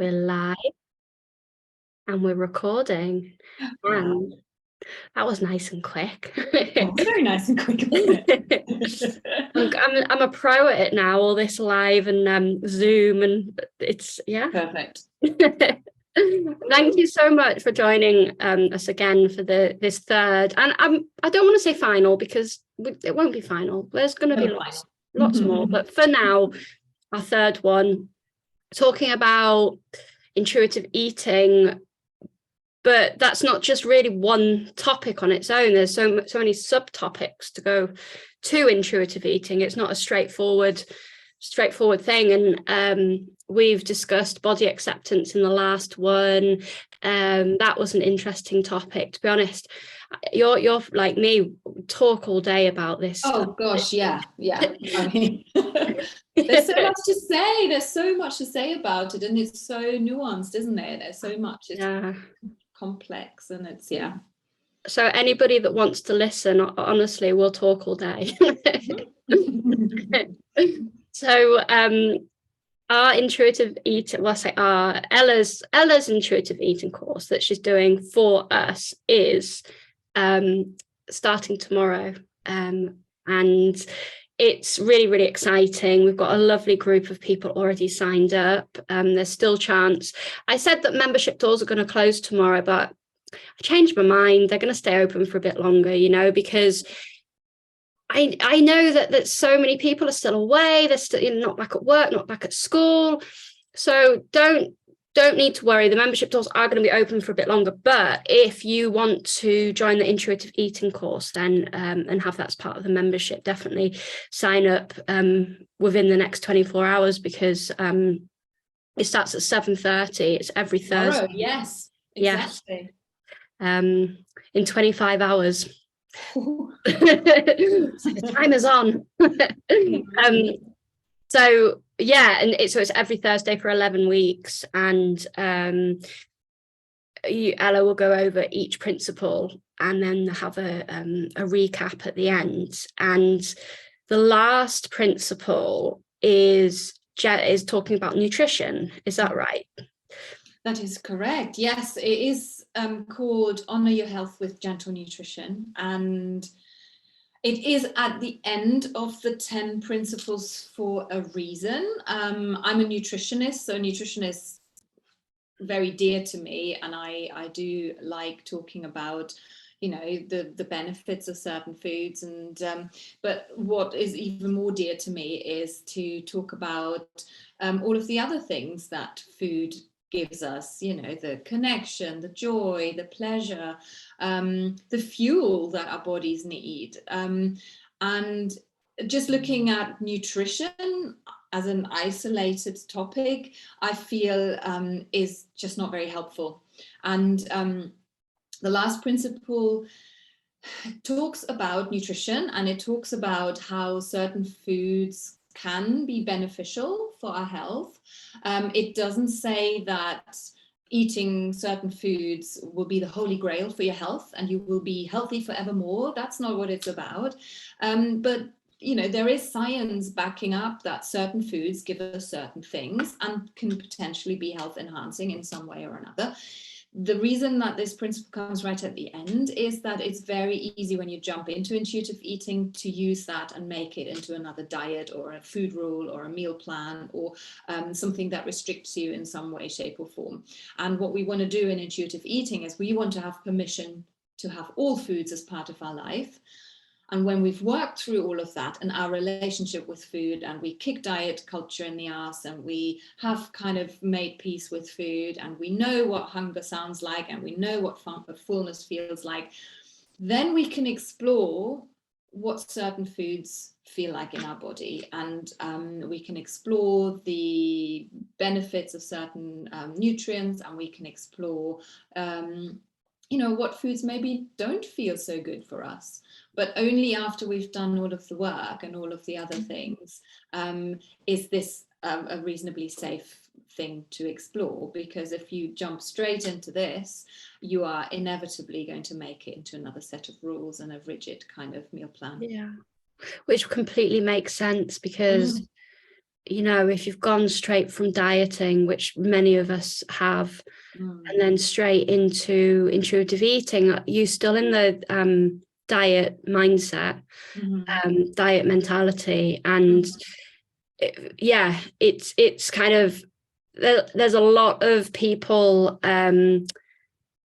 We're live and we're recording. Wow. And that was nice and quick. That was very nice and quick, wasn't it? I'm a pro at it now, all this live and Zoom, and it's Perfect. Thank you so much for joining us again for this third, and I don't want to say final because it won't be final. There's going to be lots more, but for now, our third one, talking about intuitive eating. But that's not just really one topic on its own. There's so many subtopics to go to intuitive eating. It's not a straightforward thing. And we've discussed body acceptance in the last one. That was an interesting topic, to be honest. You're like me, talk all day about this. Oh gosh, yeah. I mean, there's so much to say. There's so much to say about it, and it's so nuanced, isn't it? There's so much. It's complex, and it's So anybody that wants to listen, honestly, we'll talk all day. So our intuitive eating, Ella's intuitive eating course that she's doing for us is starting tomorrow, and it's really, really exciting. We've got a lovely group of people already signed up. There's still chance. I said that membership doors are going to close tomorrow, but I changed my mind. They're going to stay open for a bit longer, because I know that so many people are still away. They're still not back at work, not back at school. So don't need to worry. The membership doors are going to be open for a bit longer. But if you want to join the intuitive eating course, then and have that as part of the membership, definitely sign up within the next 24 hours because it starts at 7:30. It's every Thursday. Yes, exactly. Yes. In 25 hours. So the time is on. So it's every Thursday for 11 weeks, and Ella will go over each principle and then have a recap at the end. And the last principle is talking about nutrition. Is that right? That is correct. Yes, it is called Honor Your Health with Gentle Nutrition, and it is at the end of the 10 principles for a reason. I'm a nutritionist, so nutrition is very dear to me, and I do like talking about the benefits of certain foods, and but what is even more dear to me is to talk about all of the other things that food gives us, the connection, the joy, the pleasure, the fuel that our bodies need. And just looking at nutrition as an isolated topic, I feel is just not very helpful. And the last principle talks about nutrition, and it talks about how certain foods can be beneficial for our health. It doesn't say that eating certain foods will be the holy grail for your health and you will be healthy forevermore. That's not what it's about. But there is science backing up that certain foods give us certain things and can potentially be health enhancing in some way or another. The reason that this principle comes right at the end is that it's very easy when you jump into intuitive eating to use that and make it into another diet or a food rule or a meal plan or something that restricts you in some way, shape or form. And what we want to do in intuitive eating is we want to have permission to have all foods as part of our life. And when we've worked through all of that and our relationship with food, and we kick diet culture in the ass, and we have kind of made peace with food, and we know what hunger sounds like, and we know what fullness feels like, then we can explore what certain foods feel like in our body, and we can explore the benefits of certain nutrients, and we can explore what foods maybe don't feel so good for us. But only after we've done all of the work and all of the other things is this a reasonably safe thing to explore. Because if you jump straight into this, you are inevitably going to make it into another set of rules and a rigid kind of meal plan. Yeah, which completely makes sense because you know, if you've gone straight from dieting, which many of us have, and then straight into intuitive eating, you still in the diet mindset, diet mentality, and it's kind of, there's a lot of people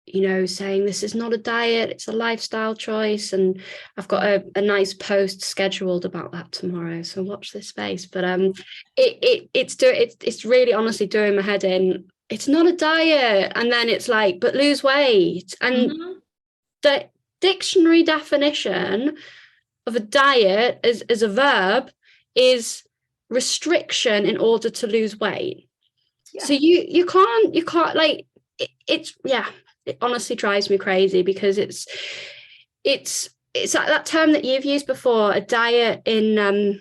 you know, saying this is not a diet, it's a lifestyle choice. And I've got a nice post scheduled about that tomorrow, so watch this space. But it's really honestly doing my head in. It's not a diet, and then it's like, but lose weight. And the dictionary definition of a diet as a verb is restriction in order to lose weight. So you can't like it's it honestly drives me crazy, because it's that term that you've used before, a diet in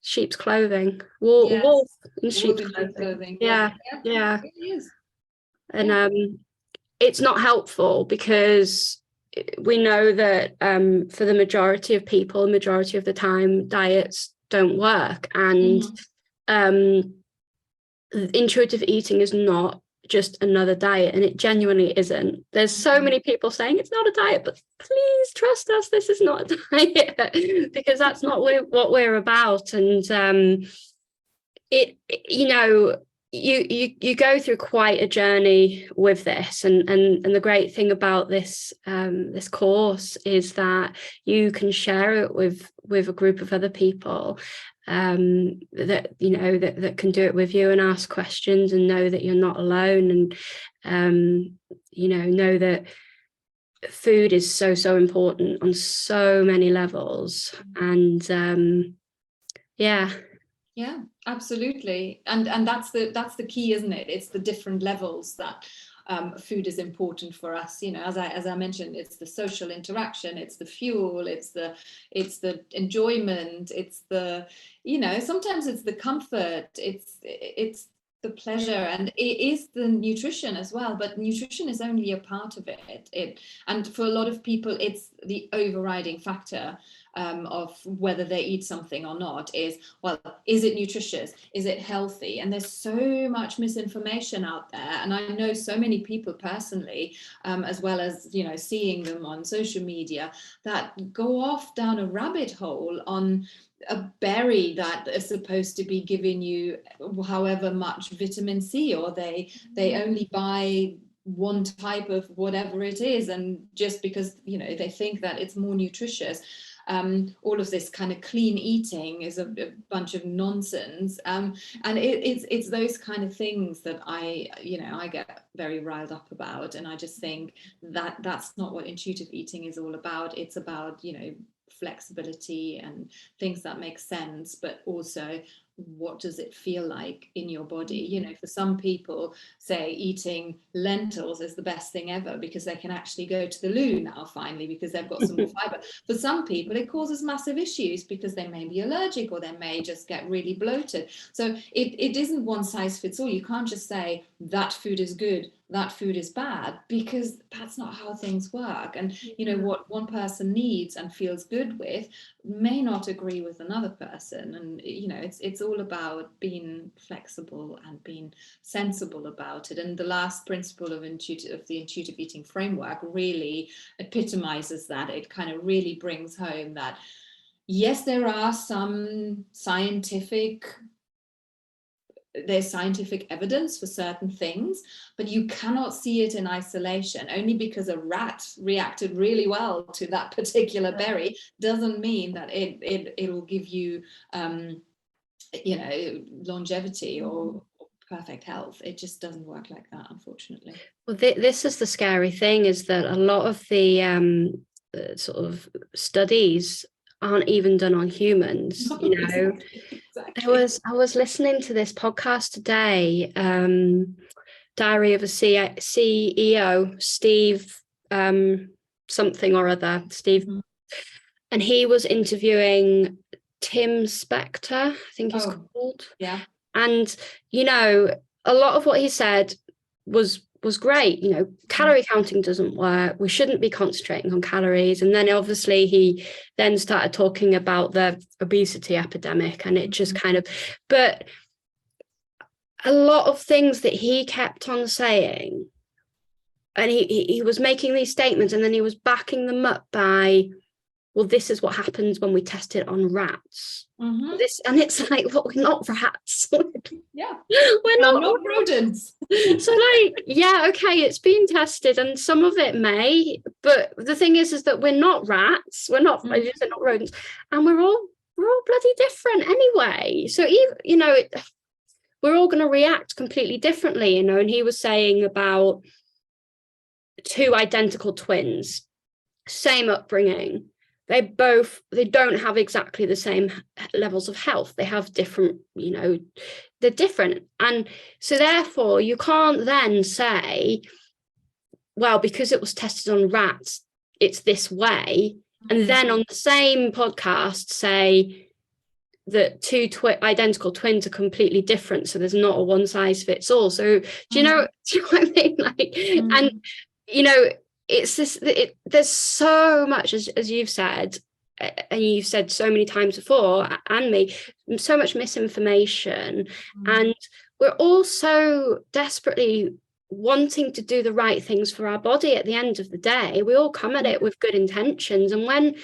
sheep's clothing, wolf in sheep's clothing. Yeah. It is. And it's not helpful, because we know that for the majority of people, majority of the time, diets don't work. And intuitive eating is not just another diet, and it genuinely isn't. There's so many people saying it's not a diet, but please trust us, this is not a diet, because that's not what we're about. And it, you know, you go through quite a journey with this, and the great thing about this this course is that you can share it with a group of other people that you know that can do it with you and ask questions and know that you're not alone, and you know that food is so important on so many levels. And yeah, absolutely. And that's the key, isn't it? It's the different levels that food is important for us. You know, as I mentioned, it's the social interaction, it's the fuel, it's the enjoyment, it's the, you know, sometimes it's the comfort, it's the pleasure, and it is the nutrition as well. But nutrition is only a part of it. And for a lot of people, it's the overriding factor of whether they eat something or not. Is, well, is it nutritious? Is it healthy? And there's so much misinformation out there. And I know so many people personally, as well as, you know, seeing them on social media, that go off down a rabbit hole on a berry that is supposed to be giving you however much vitamin C, or they only buy one type of whatever it is, and just because, you know, they think that it's more nutritious. All of this kind of clean eating is a bunch of nonsense, and it's those kind of things that I get very riled up about. And I just think that that's not what intuitive eating is all about. It's about, you know, flexibility and things that make sense, but also what does it feel like in your body? You know, for some people, say eating lentils is the best thing ever because they can actually go to the loo now finally because they've got some more fiber. For some people, it causes massive issues because they may be allergic, or they may just get really bloated. So it isn't one size fits all. You can't just say that food is good, that food is bad, because that's not how things work. And you know, what one person needs and feels good with may not agree with another person. And you know, it's all about being flexible and being sensible about it. And the last principle of the intuitive eating framework really epitomizes that. It kind of really brings home that yes, there are some there's scientific evidence for certain things, but you cannot see it in isolation. Only because a rat reacted really well to that particular berry doesn't mean that it'll give you you know, longevity or perfect health. It just doesn't work like that, unfortunately. Well, this is the scary thing, is that a lot of the sort of studies aren't even done on humans. You know, exactly. I was listening to this podcast today, Diary of a CEO, Steve something or other, Steve, and he was interviewing Tim Spector, I think he's called. Yeah. And you know, a lot of what he said was great. You know, calorie counting doesn't work. We shouldn't be concentrating on calories. And then obviously he then started talking about the obesity epidemic, and it just kind of, but a lot of things that he kept on saying, and he was making these statements, and then he was backing them up by, well, this is what happens when we test it on rats. Mm-hmm. And it's like, well, we're not rats. Yeah, we're not rodents. So like, yeah, okay, it's been tested, and some of it may, but the thing is that we're not rats, we're not, Mm-hmm. not rodents, and we're all bloody different anyway. So even, you know, we're all going to react completely differently, you know. And he was saying about two identical twins, same upbringing, they don't have exactly the same levels of health. They have different, you know, they're different. And so therefore you can't then say, well, because it was tested on rats, it's this way, and then on the same podcast say that two identical twins are completely different, so there's not a one size fits all. So do you know what I mean? Like, and you know, it's this, there's so much, as you've said, and you've said so many times before, and me, so much misinformation, and we're all so desperately wanting to do the right things for our body. At the end of the day, we all come at it with good intentions, and when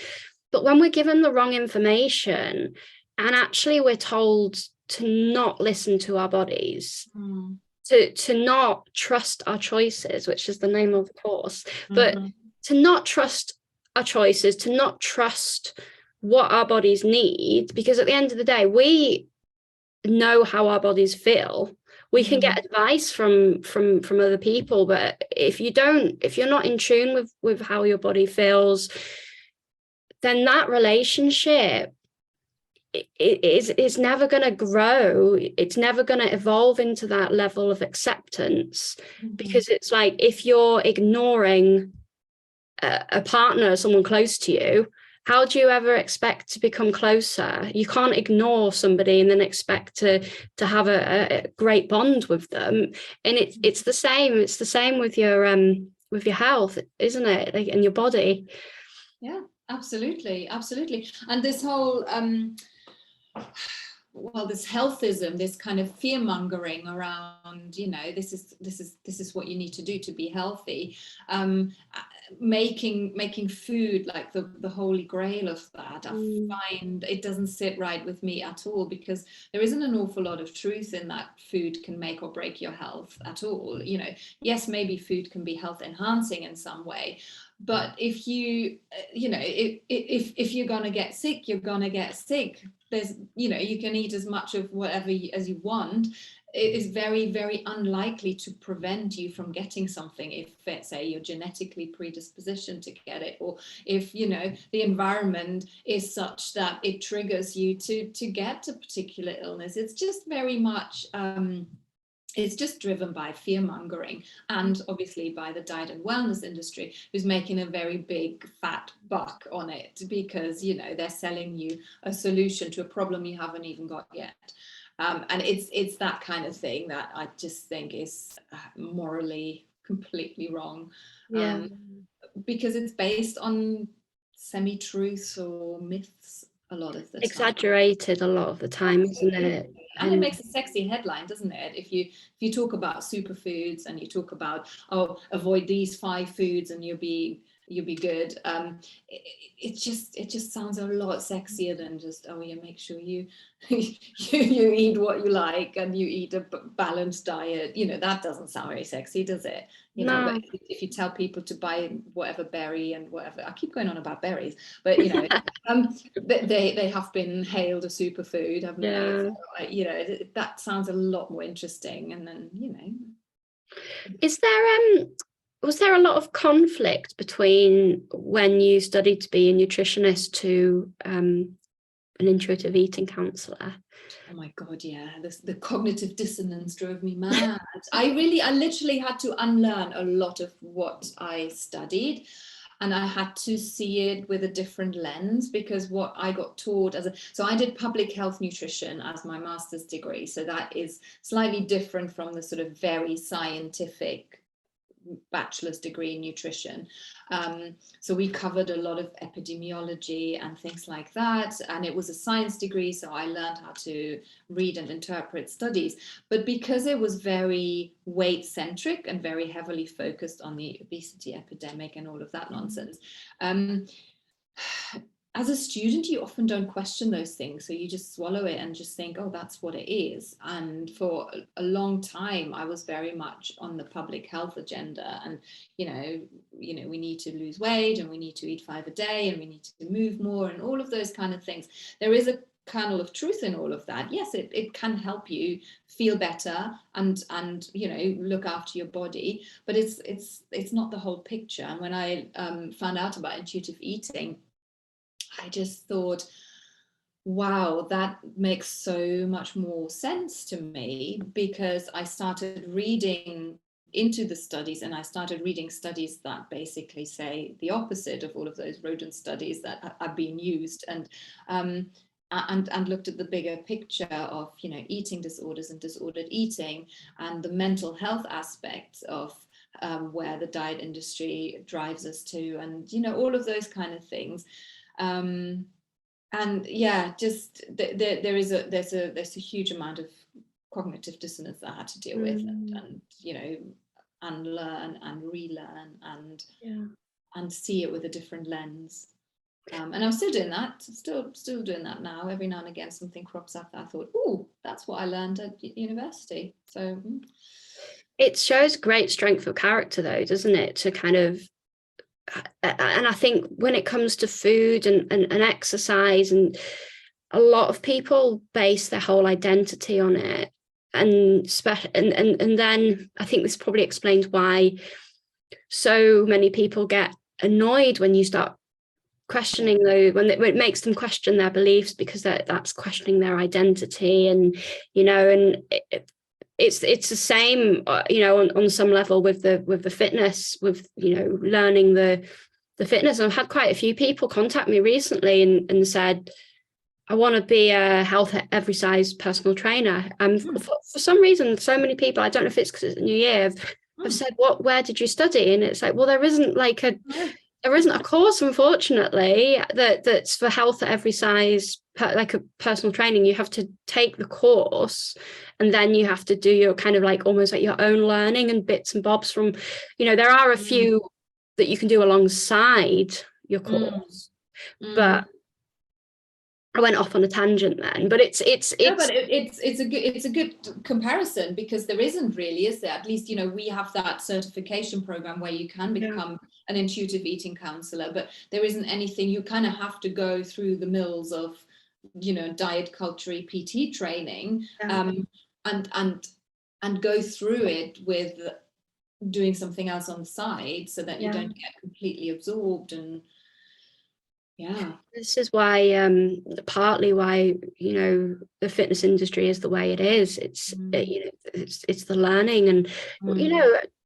we're given the wrong information, and actually we're told to not listen to our bodies, to not trust our choices, which is the name of the course, but to not trust our choices, to not trust what our bodies need, because at the end of the day, we know how our bodies feel. We can get advice from other people, but if you're not in tune with how your body feels, then that relationship is never going to grow. It's never going to evolve into that level of acceptance, because it's like, if you're ignoring a partner, someone close to you, how do you ever expect to become closer? You can't ignore somebody and then expect to have a great bond with them. And it's the same with your health, isn't it? Like, in your body. Yeah, absolutely. And this whole this healthism, this kind of fear mongering around, you know, this is what you need to do to be healthy, making food like the holy grail of that. I find it doesn't sit right with me at all, because there isn't an awful lot of truth in that food can make or break your health at all. You know, yes, maybe food can be health enhancing in some way, but if you if you're gonna get sick, you're gonna get sick. There's, you know, you can eat as much of whatever as you want. It is very, very unlikely to prevent you from getting something if, let's say, you're genetically predispositioned to get it, or if, you know, the environment is such that it triggers you to get a particular illness. It's just very much it's just driven by fear mongering, and obviously by the diet and wellness industry, who's making a very big fat buck on it, because, you know, they're selling you a solution to a problem you haven't even got yet. And it's that kind of thing that I just think is morally completely wrong. Because it's based on semi-truths or myths a lot of the time. Exaggerated a lot of the time, isn't it? And it makes a sexy headline, doesn't it? If you talk about superfoods and you talk about, oh, avoid these 5 foods and you'll be good. It just sounds a lot sexier than just, oh yeah, make sure you you eat what you like and you eat a balanced diet. You know, that doesn't sound very sexy, does it? You know, but if you tell people to buy whatever berry and whatever, I keep going on about berries, but you know, they have been hailed a superfood, haven't they? So, you know, that sounds a lot more interesting. And then, you know, was there a lot of conflict between when you studied to be a nutritionist to an intuitive eating counsellor? Oh my God, yeah. The cognitive dissonance drove me mad. I literally had to unlearn a lot of what I studied, and I had to see it with a different lens, because what I got taught so I did public health nutrition as my master's degree. So that is slightly different from the sort of very scientific bachelor's degree in nutrition. So we covered a lot of epidemiology and things like that. And it was a science degree, so I learned how to read and interpret studies. But because it was very weight centric and very heavily focused on the obesity epidemic and all of that nonsense, as a student, you often don't question those things. So you just swallow it and just think, oh, that's what it is. And for a long time, I was very much on the public health agenda. And, we need to lose weight and we need to eat 5 a day and we need to move more and all of those kind of things. There is a kernel of truth in all of that. Yes, it can help you feel better and look after your body, but it's not the whole picture. And when I found out about intuitive eating, I just thought, wow, that makes so much more sense to me, because I started reading into the studies, and I started reading studies that basically say the opposite of all of those rodent studies that are being used, and looked at the bigger picture of eating disorders and disordered eating and the mental health aspects of where the diet industry drives us to, and all of those kind of things. And yeah, just there's a huge amount of cognitive dissonance that I had to deal with, and unlearn and relearn and see it with a different lens. And I'm still doing that, still doing that now. Every now and again something crops up that I thought, oh, that's what I learned at university. So it shows great strength of character though, doesn't it, to kind of, and I think when it comes to food and exercise, and a lot of people base their whole identity on it, and then I think this probably explains why so many people get annoyed when you start questioning those, when it makes them question their beliefs, because that's questioning their identity, and it's the same, on some level with the fitness, with learning the fitness. And I've had quite a few people contact me recently and said, I want to be a health at every size personal trainer. For some reason, so many people, I don't know if it's because it's the new year, have said, where did you study? And it's like, well, there isn't a course, unfortunately, that's for health at every size, like a personal training. You have to take the course, and then you have to do your kind of like almost like your own learning and bits and bobs from, there are a few that you can do alongside your course. But I went off on a tangent then, but it's a good comparison, because there isn't really, is there? At least we have that certification program where you can become an intuitive eating counselor, but there isn't anything. You kind of have to go through the mills of diet culture PT training, and go through it with doing something else on the side, so that you don't get completely absorbed. And this is why partly why the fitness industry is the way it is. It's the learning, and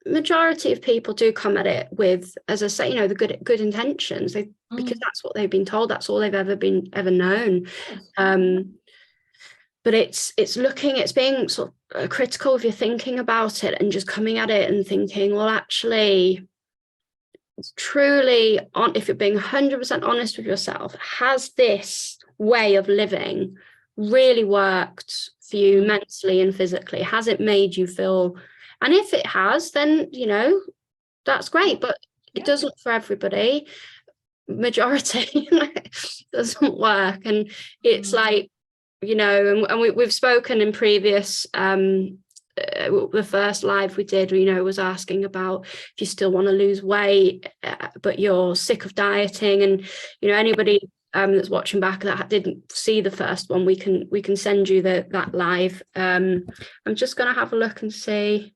majority of people do come at it with, as I say, the good intentions, because that's what they've been told, that's all they've ever known. But it's being sort of critical if you're thinking about it, and just coming at it and thinking, well, actually, truly, if you're being 100% honest with yourself, has this way of living really worked for you mentally and physically? Has it made you feel? And if it has, then that's great, but it doesn't for everybody. Majority doesn't work. And it's like, and we've spoken in previous the first live we did, was asking about if you still want to lose weight, but you're sick of dieting. And anybody that's watching back that didn't see the first one, we can send you that live. I'm just going to have a look and see.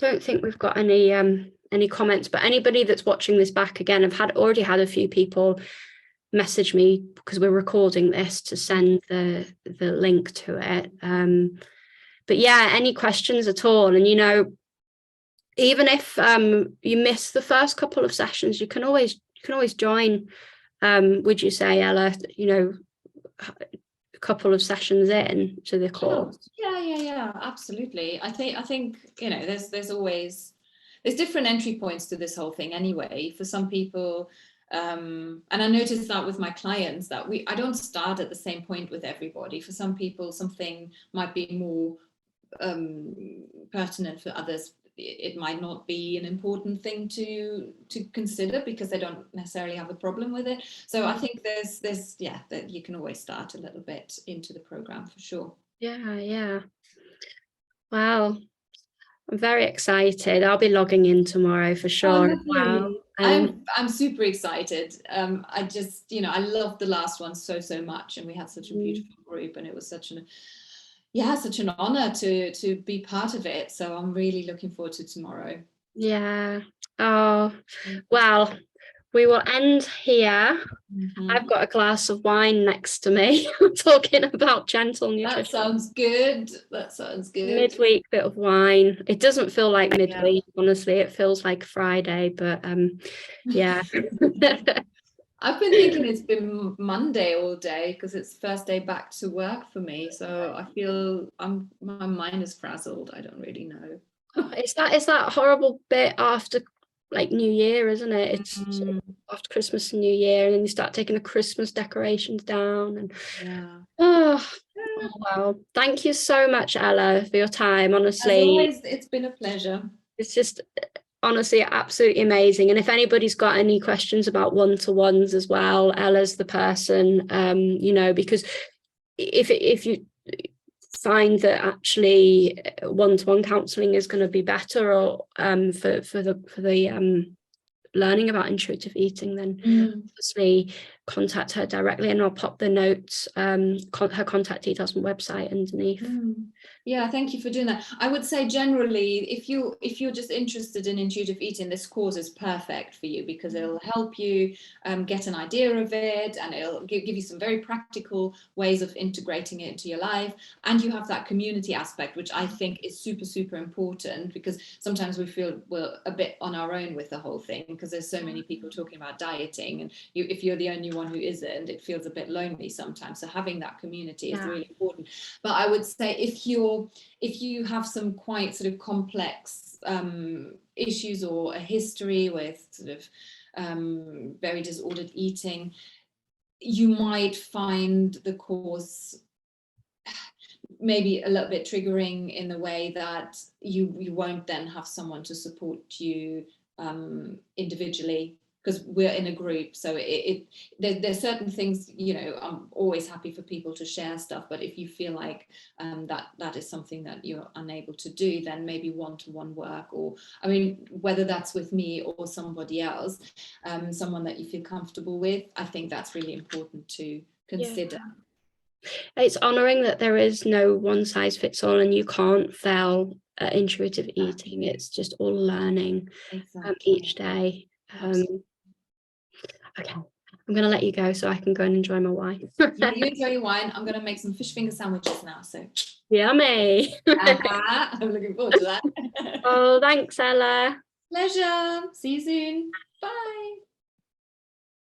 Don't think we've got any comments, but anybody that's watching this back again, I've already had a few people message me, because we're recording this, to send the link to it. But yeah, any questions at all? And even if you miss the first couple of sessions, you can always join. Would you say, Ella? A couple of sessions in to the course. Yeah, absolutely. I think there's there's different entry points to this whole thing anyway. For some people, and I noticed that with my clients, that I don't start at the same point with everybody. For some people, something might be more pertinent. For others, it might not be an important thing to consider because they don't necessarily have a problem with it. So I think there's that you can always start a little bit into the program for sure. Yeah. Wow. I'm very excited. I'll be logging in tomorrow for sure. Oh, Wow. I'm super excited. I just, I loved the last one so much, and we had such a beautiful group, and it was such an honor to be part of it. So I'm really looking forward to tomorrow. Yeah. Oh, well, we will end here. I've got a glass of wine next to me talking about gentle nutrition. That sounds good. Midweek bit of wine. It doesn't feel like midweek, honestly. It feels like Friday, but yeah. I've been thinking it's been Monday all day because it's first day back to work for me. So I feel my mind is frazzled. I don't really know. It's that horrible bit after like New Year, isn't it? It's sort of after Christmas and New Year, and then you start taking the Christmas decorations down, and oh wow. Thank you so much, Ella, for your time. Honestly, as always, it's been a pleasure. It's just honestly absolutely amazing. And if anybody's got any questions about one-to-ones as well, Ella's the person, because if you find that actually one-to-one counselling is going to be better, or for the learning about intuitive eating, then obviously contact her directly, and I'll pop the notes, her contact details and website underneath. Yeah, thank you for doing that. I would say generally, if you're just interested in intuitive eating, this course is perfect for you because it'll help you get an idea of it, and it'll give you some very practical ways of integrating it into your life. And you have that community aspect, which I think is super important, because sometimes we feel we're a bit on our own with the whole thing because there's so many people talking about dieting, and if you're the only one who isn't, it feels a bit lonely sometimes. So having that community is really important. But I would say if you have some quite sort of complex issues or a history with sort of very disordered eating, you might find the course maybe a little bit triggering in the way that you won't then have someone to support you individually, because we're in a group. So there's certain things, I'm always happy for people to share stuff, but if you feel like that is something that you're unable to do, then maybe one-to-one work, or whether that's with me or somebody else, someone that you feel comfortable with, I think that's really important to consider. It's honoring that there is no one size fits all, and you can't fail at intuitive eating. It's just all learning each day. Okay, I'm gonna let you go so I can go and enjoy my wine. Yeah, you enjoy your wine. I'm gonna make some fish finger sandwiches now, so yummy. I'm looking forward to that. Oh, thanks, Ella. Pleasure. See you soon. Bye.